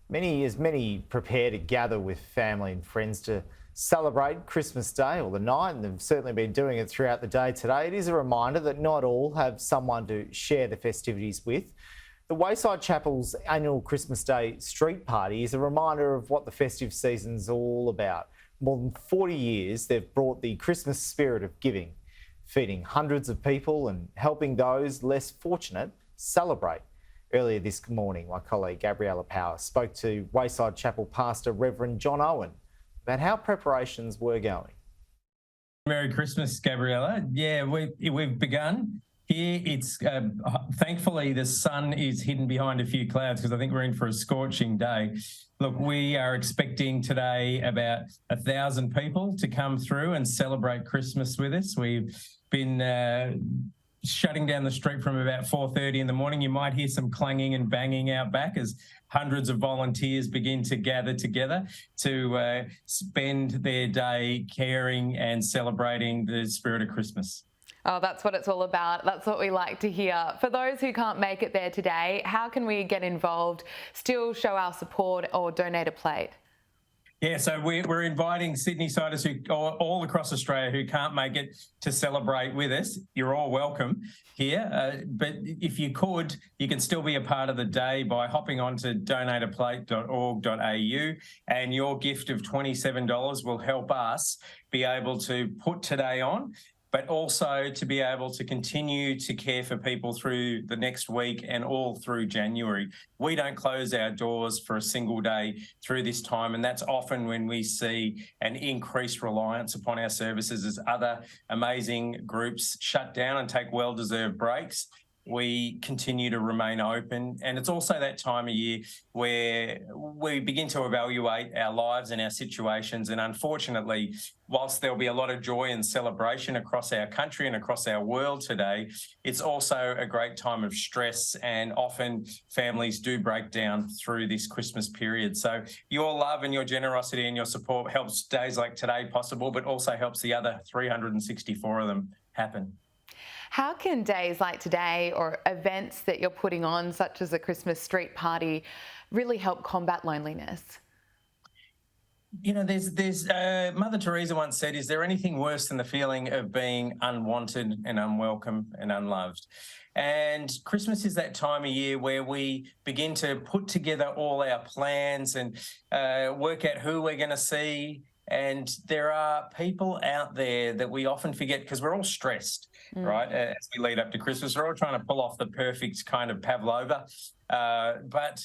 Many prepare to gather with family and friends to celebrate Christmas Day or the night, and they've certainly been doing it throughout the day today. It is a reminder that not all have someone to share the festivities with. The Wayside Chapel's annual Christmas Day street party is a reminder of what the festive season's all about. More than 40 years, they've brought the Christmas spirit of giving, feeding hundreds of people and helping those less fortunate celebrate. Earlier this morning, my colleague Gabriella Power spoke to Wayside Chapel pastor Reverend John Owen about how preparations were going. Merry Christmas, Gabriella. Yeah, we've begun. Here it's thankfully the sun is hidden behind a few clouds because I think we're in for a scorching day. Look, we are expecting today about 1,000 people to come through and celebrate Christmas with us. We've been shutting down the street from about 4:30 in the morning. You might hear some clanging and banging out back as hundreds of volunteers begin to gather together to spend their day caring and celebrating the spirit of Christmas. Oh, that's what it's all about. That's what we like to hear. For those who can't make it there today, how can we get involved, still show our support or donate a plate? Yeah, so we're inviting Sydney-siders who all across Australia who can't make it to celebrate with us. You're all welcome here. But if you could, you can still be a part of the day by hopping on to donateaplate.org.au, and your gift of $27 will help us be able to put today on, but also to be able to continue to care for people through the next week and all through January. We don't close our doors for a single day through this time, and that's often when we see an increased reliance upon our services as other amazing groups shut down and take well-deserved breaks. We continue to remain open, and it's also that time of year where we begin to evaluate our lives and our situations, and unfortunately, whilst there'll be a lot of joy and celebration across our country and across our world today, it's also a great time of stress, and often families do break down through this Christmas period. So your love and your generosity and your support helps days like today possible, but also helps the other 364 of them happen. How can days like today or events that you're putting on, such as a Christmas street party, really help combat loneliness? You know, there's Mother Teresa once said, is there anything worse than the feeling of being unwanted and unwelcome and unloved? And Christmas is that time of year where we begin to put together all our plans and work out who we're going to see. And there are people out there that we often forget because we're all stressed, right? As we lead up to Christmas, we're all trying to pull off the perfect kind of pavlova. But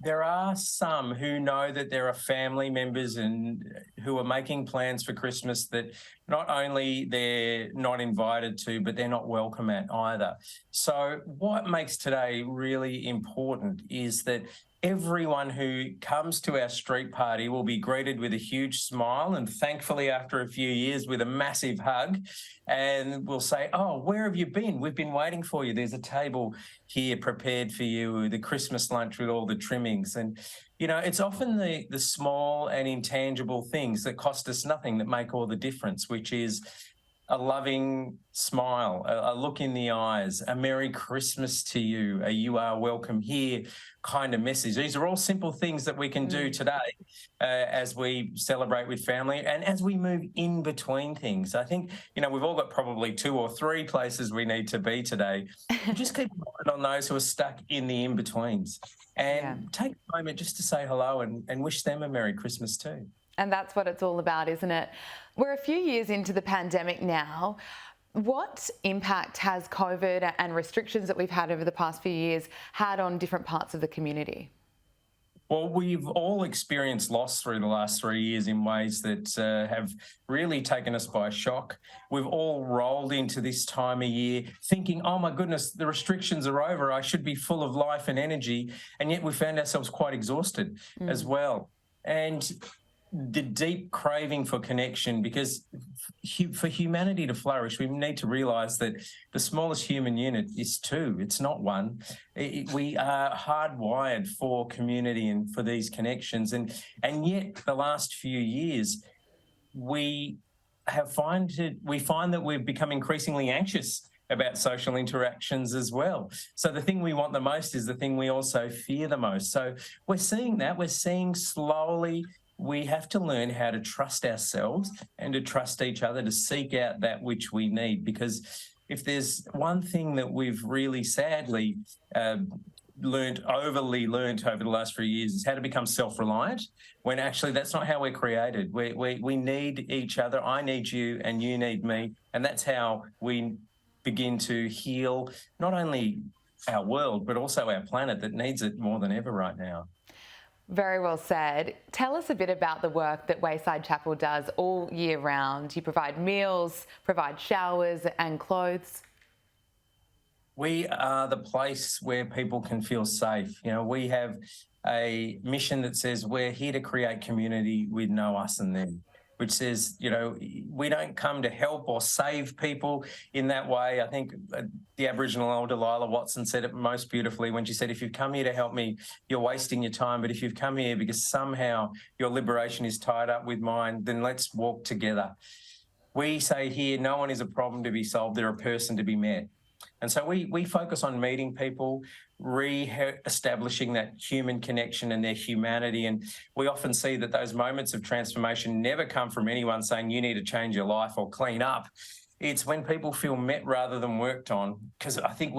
there are some who know that there are family members and who are making plans for Christmas that not only they're not invited to, but they're not welcome at either. So what makes today really important is that everyone who comes to our street party will be greeted with a huge smile, and thankfully after a few years with a massive hug, and we'll say, oh, where have you been? We've been waiting for you. There's a table here prepared for you, the Christmas lunch with all the trimmings. And, you know, it's often the small and intangible things that cost us nothing that make all the difference, which is a loving smile, a look in the eyes, a Merry Christmas to you, a you are welcome here kind of message. These are all simple things that we can do today as we celebrate with family and as we move in between things. I think, you know, we've all got probably 2 or 3 places we need to be today. Just keep an eye on those who are stuck in the in-betweens and take a moment just to say hello and wish them a Merry Christmas too. And that's what it's all about, isn't it? We're a few years into the pandemic now. What impact has COVID and restrictions that we've had over the past few years had on different parts of the community? Well, we've all experienced loss through the last 3 years in ways that have really taken us by shock. We've all rolled into this time of year thinking, oh my goodness, the restrictions are over. I should be full of life and energy. And yet we found ourselves quite exhausted as well. And the deep craving for connection, because for humanity to flourish, we need to realise that the smallest human unit is 2, it's not 1. We are hardwired for community and for these connections. And yet the last few years, we find that we've become increasingly anxious about social interactions as well. So the thing we want the most is the thing we also fear the most. So we're seeing that. We're seeing slowly we have to learn how to trust ourselves and to trust each other, to seek out that which we need. Because if there's one thing that we've really sadly overly learned over the last few years, is how to become self-reliant, when actually that's not how we're created. We need each other. I need you and you need me. And that's how we begin to heal not only our world, but also our planet that needs it more than ever right now. Very well said. Tell us a bit about the work that Wayside Chapel does all year round. You provide meals, provide showers and clothes. We are the place where people can feel safe. You know, we have a mission that says we're here to create community with no us and them, which says, you know, we don't come to help or save people in that way. I think the Aboriginal elder Lila Watson said it most beautifully when she said, if you've come here to help me, you're wasting your time. But if you've come here because somehow your liberation is tied up with mine, then let's walk together. We say here, no one is a problem to be solved. They're a person to be met. And so we focus on meeting people, re-establishing that human connection and their humanity. And we often see that those moments of transformation never come from anyone saying you need to change your life or clean up. It's when people feel met rather than worked on. Because I think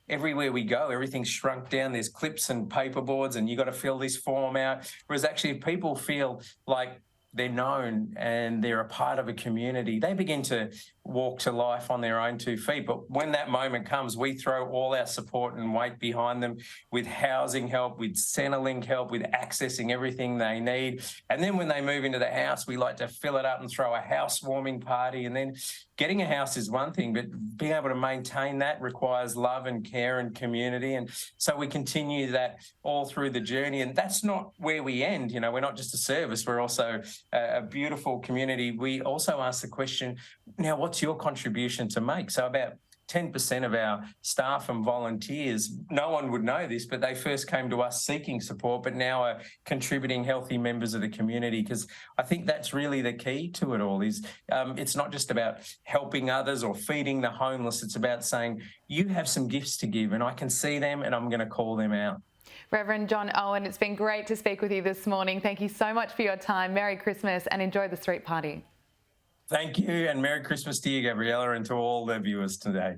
everywhere we go, everything's shrunk down. There's clips and paperboards and you got to fill this form out. Whereas actually if people feel like they're known and they're a part of a community, they begin to walk to life on their own 2 feet. But when that moment comes, we throw all our support and weight behind them with housing help, with Centrelink help, with accessing everything they need. And then when they move into the house, we like to fill it up and throw a housewarming party. And then getting a house is one thing, but being able to maintain that requires love and care and community. And so we continue that all through the journey. And that's not where we end. You know, we're not just a service, we're also a beautiful community. We also ask the question, now, what's your contribution to make? So about 10% of our staff and volunteers, no one would know this, but they first came to us seeking support, but now are contributing healthy members of the community. Because I think that's really the key to it all is it's not just about helping others or feeding the homeless. It's about saying, you have some gifts to give and I can see them and I'm going to call them out. Reverend John Owen, it's been great to speak with you this morning. Thank you so much for your time. Merry Christmas and enjoy the street party. Thank you, and Merry Christmas to you, Gabriella, and to all the viewers today.